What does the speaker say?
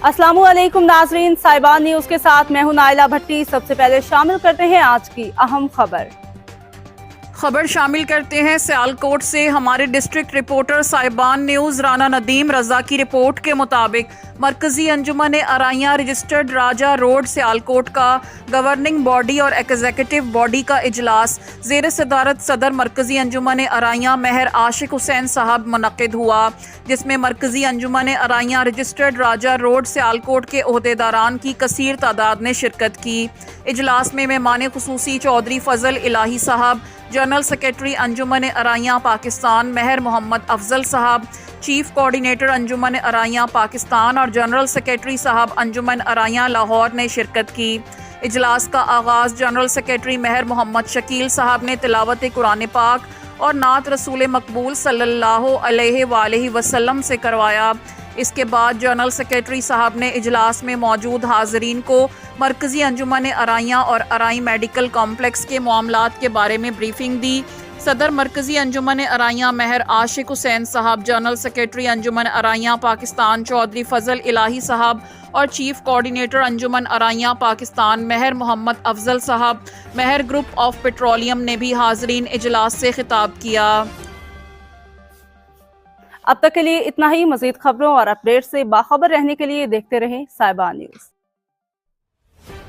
अस्सलामुअलैकुम नाजरीन, साहिबान न्यूज के साथ मैं हूं नाइला भट्टी। सबसे पहले शामिल करते हैं आज की अहम खबर शामिल करते हैं सियालकोट से। हमारे डिस्ट्रिक्ट रिपोर्टर साहिबान न्यूज राना नदीम रजा की रिपोर्ट के मुताबिक मरकजी अंजुमन अराइयां रजिस्टर्ड राजा रोड सियालकोट का गवर्निंग बॉडी और एग्जीक्यूटिव बॉडी का इजलास ज़ेर सदारत सदर मरकजी अंजुमन अराइयां महर आशिक हुसैन साहब मुनक्किद हुआ, जिसमें मरकजी अंजुमन अराइयां रजिस्टर्ड राजा रोड सियालकोट के ओहदेदारान की कसीर तादाद ने शिरकत की। इजलास में मेहमान खुसूसी चौधरी फजल इलाही साहब, जनरल सेक्रेटरी अंजुमन अराइयां पाकिस्तान महर मोहम्मद अफजल साहब, चीफ कोऑर्डिनेटर अंजुमन अराइयां पाकिस्तान और जनरल सेक्रेटरी साहब अंजुमन अराइयां लाहौर ने शिरकत की। इजलास का आगाज़ जनरल सेक्रेटरी महर मोहम्मद शकील साहब ने तिलावत कुरान पाक और नात रसूल मकबूल सल्लल्लाहु अलैहि वसल्लम से करवाया। इसके बाद जनरल सेक्रेटरी साहब ने इजलास में मौजूद हाज़रीन को मरकज़ी अंजुमन अराइयां और अराई मेडिकल कॉम्प्लेक्स के मामलात के बारे में ब्रीफिंग दी। सदर मरकज़ी अंजुमन अराइयां महर आशिक हुसैन साहब, जनरल सेक्रेटरी अंजुमन अराइयां पाकिस्तान चौधरी फजल इलाही साहब और चीफ कोऑर्डिनेटर अंजुमन अराइयां पाकिस्तान महर मोहम्मद अफजल साहब, महर ग्रुप ऑफ पेट्रोलियम ने भी हाज़रीन इजलास से खिताब किया। अब तक के लिए इतना ही। मज़ीद खबरों और अपडेट से बाखबर रहने के लिए देखते रहें साहिबान न्यूज़।